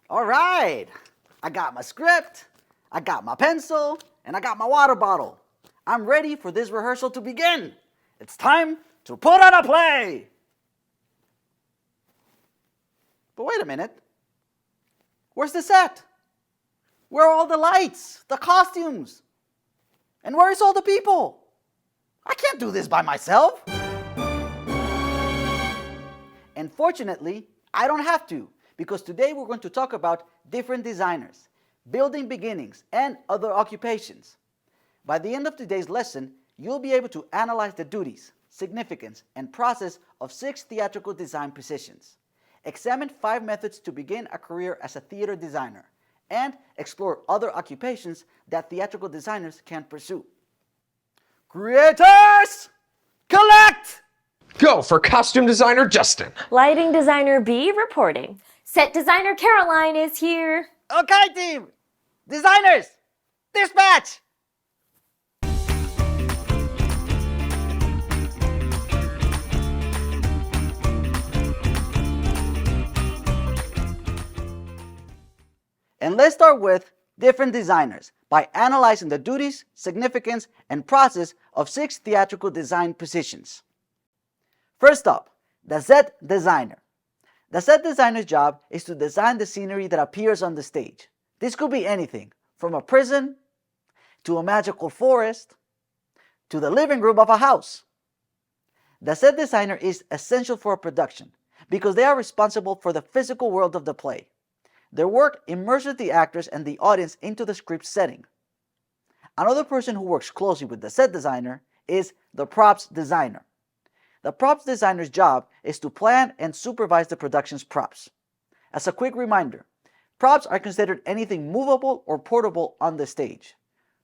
All right, I got my script, I got my pencil, and I got my water bottle. I'm ready for this rehearsal to begin. It's time to put on a play. But wait a minute. Where's the set? Where are all the lights, the costumes? And where is all the people? I can't do this by myself. And fortunately, I don't have to, because today we're going to talk about different designers, building beginnings, and other occupations. By the end of today's lesson, you'll be able to analyze the duties, significance, and process of 6 theatrical design positions, examine 5 methods to begin a career as a theater designer, and explore other occupations that theatrical designers can pursue. Creators, collect! Go for costume designer Justin. Lighting designer B reporting. Set designer Caroline is here. Okay, team! Designers, dispatch! And let's start with different designers by analyzing the duties, significance, and process of 6 theatrical design positions. First up, the set designer. The set designer's job is to design the scenery that appears on the stage. This could be anything from a prison, to a magical forest, to the living room of a house. The set designer is essential for a production because they are responsible for the physical world of the play. Their work immerses the actors and the audience into the script setting. Another person who works closely with the set designer is the props designer. The props designer's job is to plan and supervise the production's props. As a quick reminder, props are considered anything movable or portable on the stage.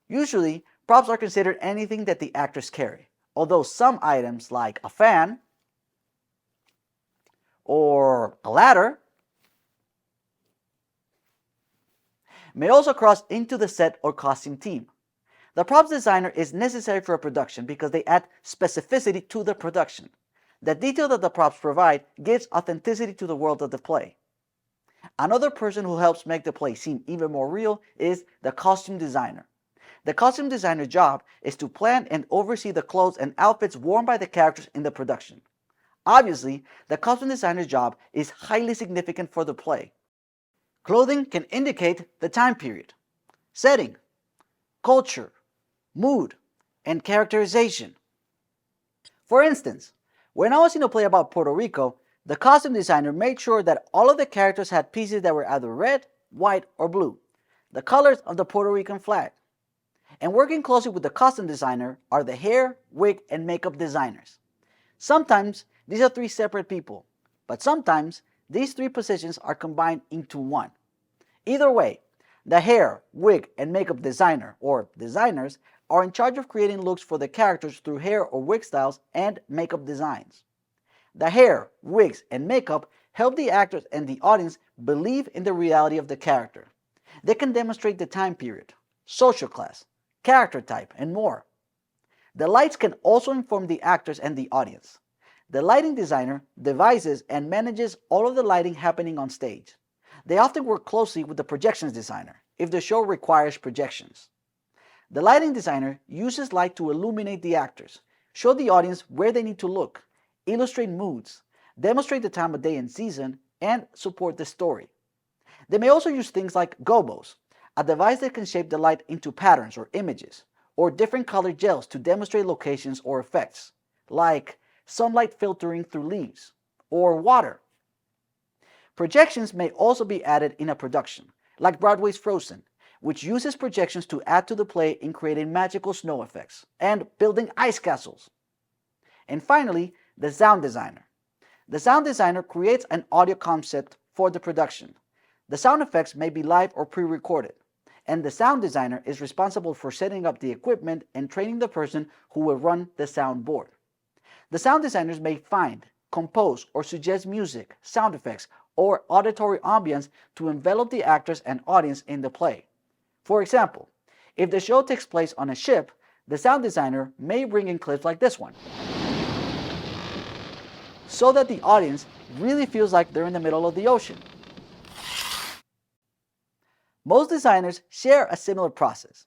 Usually, props are considered anything that the actors carry, although some items like a fan or a ladder may also cross into the set or costume team. The props designer is necessary for a production because they add specificity to the production. The detail that the props provide gives authenticity to the world of the play. Another person who helps make the play seem even more real is the costume designer. The costume designer's job is to plan and oversee the clothes and outfits worn by the characters in the production. Obviously, the costume designer's job is highly significant for the play. Clothing can indicate the time period, setting, culture, mood, and characterization. For instance, when I was in a play about Puerto Rico, the costume designer made sure that all of the characters had pieces that were either red, white, or blue, the colors of the Puerto Rican flag. And working closely with the costume designer are the hair, wig, and makeup designers. Sometimes these are 3 separate people, but sometimes these 3 positions are combined into one. Either way, the hair, wig, and makeup designer, or designers, are in charge of creating looks for the characters through hair or wig styles and makeup designs. The hair, wigs, and makeup help the actors and the audience believe in the reality of the character. They can demonstrate the time period, social class, character type, and more. The lights can also inform the actors and the audience. The lighting designer devises and manages all of the lighting happening on stage. They often work closely with the projections designer if the show requires projections. The lighting designer uses light to illuminate the actors, show the audience where they need to look, illustrate moods, demonstrate the time of day and season, and support the story. They may also use things like gobos, a device that can shape the light into patterns or images, or different colored gels to demonstrate locations or effects, like sunlight filtering through leaves, or water. Projections may also be added in a production, like Broadway's Frozen, which uses projections to add to the play in creating magical snow effects and building ice castles. And finally, the sound designer. The sound designer creates an audio concept for the production. The sound effects may be live or pre-recorded, and the sound designer is responsible for setting up the equipment and training the person who will run the soundboard. The sound designers may find, compose, or suggest music, sound effects, or auditory ambience to envelop the actors and audience in the play. For example, if the show takes place on a ship, the sound designer may bring in clips like this one, so that the audience really feels like they're in the middle of the ocean. Most designers share a similar process.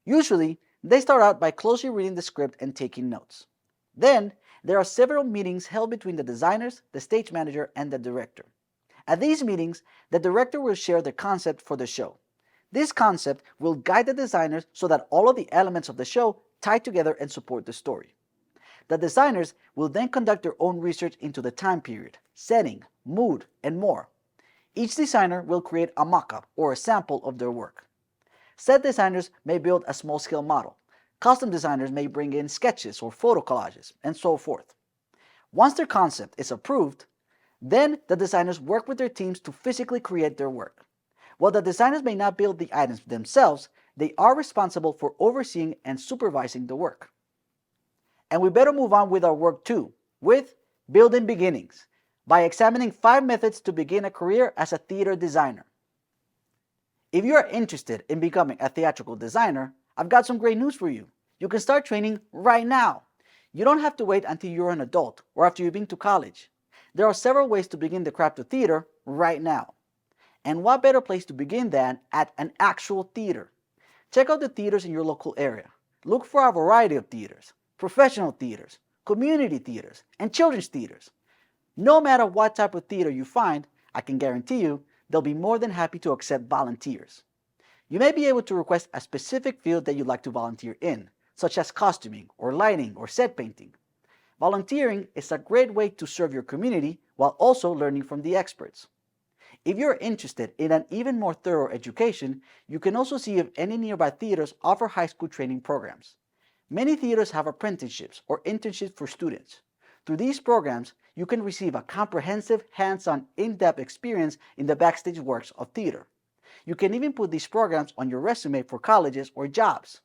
Usually, they start out by closely reading the script and taking notes. Then, there are several meetings held between the designers, the stage manager, and the director. At these meetings, the director will share the concept for the show. This concept will guide the designers so that all of the elements of the show tie together and support the story. The designers will then conduct their own research into the time period, setting, mood, and more. Each designer will create a mock-up or a sample of their work. Set designers may build a small-scale model. Custom designers may bring in sketches or photo collages, and so forth. Once their concept is approved, then the designers work with their teams to physically create their work. While the designers may not build the items themselves, they are responsible for overseeing and supervising the work. And we better move on with our work too, with building beginnings, by examining 5 methods to begin a career as a theater designer. If you are interested in becoming a theatrical designer, I've got some great news for you. You can start training right now. You don't have to wait until you're an adult or after you've been to college. There are several ways to begin the craft of theater right now. And what better place to begin than at an actual theater? Check out the theaters in your local area. Look for a variety of theaters, professional theaters, community theaters, and children's theaters. No matter what type of theater you find, I can guarantee you they'll be more than happy to accept volunteers. You may be able to request a specific field that you'd like to volunteer in, such as costuming or lighting or set painting. Volunteering is a great way to serve your community while also learning from the experts. If you're interested in an even more thorough education, you can also see if any nearby theaters offer high school training programs. Many theaters have apprenticeships or internships for students. Through these programs, you can receive a comprehensive, hands-on, in-depth experience in the backstage works of theater. You can even put these programs on your resume for colleges or jobs.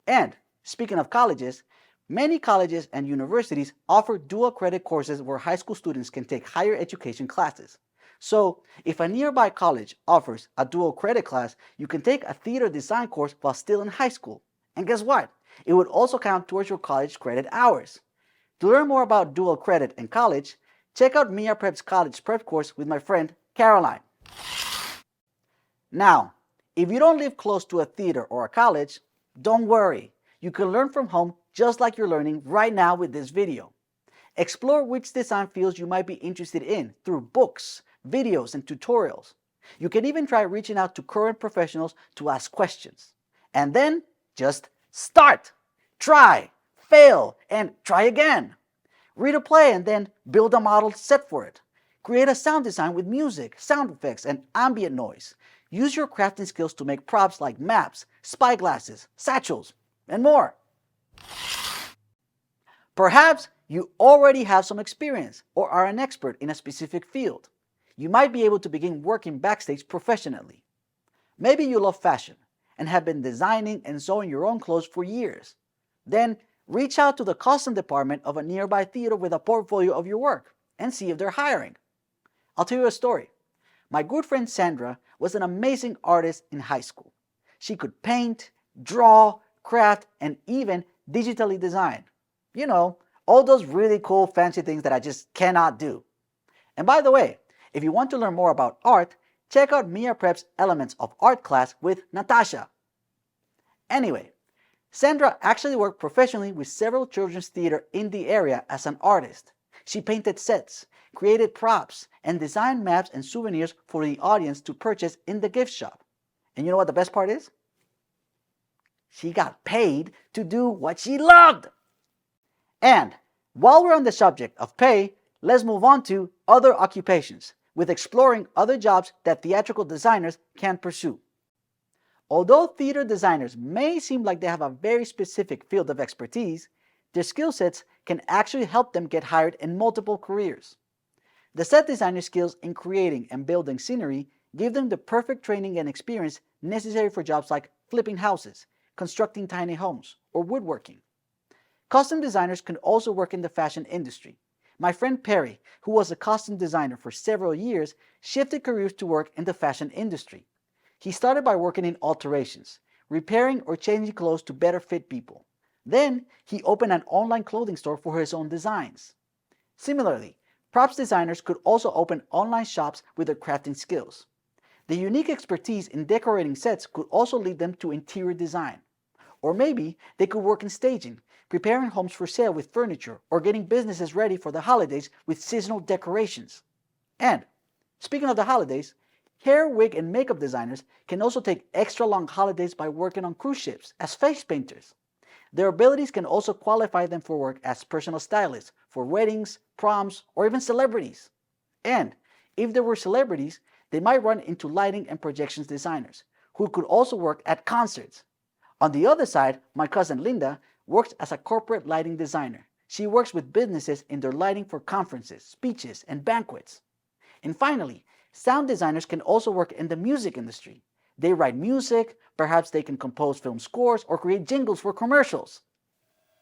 And, speaking of colleges, many colleges and universities offer dual credit courses where high school students can take higher education classes. So, if a nearby college offers a dual credit class, you can take a theater design course while still in high school. And guess what? It would also count towards your college credit hours. To learn more about dual credit and college, check out MiaPrep's college prep course with my friend Caroline. Now, if you don't live close to a theater or a college, don't worry. You can learn from home just like you're learning right now with this video. Explore which design fields you might be interested in through books, videos, and tutorials. You can even try reaching out to current professionals to ask questions. And then just start, try, fail, and try again. Read a play and then build a model set for it. Create a sound design with music, sound effects, and ambient noise. Use your crafting skills to make props like maps, spyglasses, satchels, and more. Perhaps you already have some experience or are an expert in a specific field. You might be able to begin working backstage professionally. Maybe you love fashion and have been designing and sewing your own clothes for years. Then reach out to the custom department of a nearby theater with a portfolio of your work and see if they're hiring. I'll tell you a story. My good friend Sandra was an amazing artist in high school. She could paint, draw, craft, and even digitally design. You know, all those really cool fancy things that I just cannot do. And by the way, if you want to learn more about art, check out MiaPrep's Elements of Art class with Natasha. Anyway, Sandra actually worked professionally with several children's theater in the area as an artist. She painted sets, created props, and designed maps and souvenirs for the audience to purchase in the gift shop. And you know what the best part is? She got paid to do what she loved. And while we're on the subject of pay, let's move on to other occupations, with exploring other jobs that theatrical designers can pursue. Although theater designers may seem like they have a very specific field of expertise, their skill sets can actually help them get hired in multiple careers. The set designer skills in creating and building scenery give them the perfect training and experience necessary for jobs like flipping houses, constructing tiny homes, or woodworking. Costume designers can also work in the fashion industry. My friend Perry, who was a costume designer for several years, shifted careers to work in the fashion industry. He started by working in alterations, repairing or changing clothes to better fit people. Then, he opened an online clothing store for his own designs. Similarly, props designers could also open online shops with their crafting skills. The unique expertise in decorating sets could also lead them to interior design. Or maybe they could work in staging, preparing homes for sale with furniture, or getting businesses ready for the holidays with seasonal decorations. And, speaking of the holidays, hair, wig, and makeup designers can also take extra long holidays by working on cruise ships as face painters. Their abilities can also qualify them for work as personal stylists for weddings, proms, or even celebrities. And, if they were celebrities, they might run into lighting and projections designers, who could also work at concerts. On the other side, my cousin Linda works as a corporate lighting designer. She works with businesses in their lighting for conferences, speeches, and banquets. And finally, sound designers can also work in the music industry. They write music, perhaps they can compose film scores or create jingles for commercials.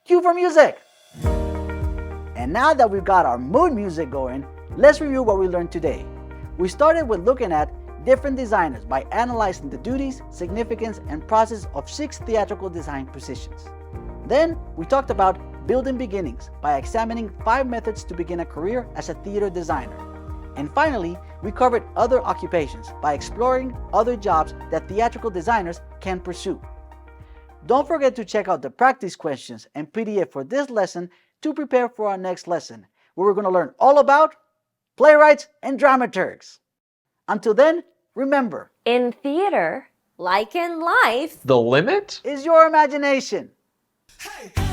Cue for music! And now that we've got our mood music going, let's review what we learned today. We started with looking at different designers by analyzing the duties, significance, and process of 6 theatrical design positions. Then, we talked about building beginnings by examining 5 methods to begin a career as a theater designer. And finally, we covered other occupations by exploring other jobs that theatrical designers can pursue. Don't forget to check out the practice questions and PDF for this lesson to prepare for our next lesson, where we're going to learn all about playwrights and dramaturgs. Until then, remember, In theater, like in life, The limit? is your imagination. Hey!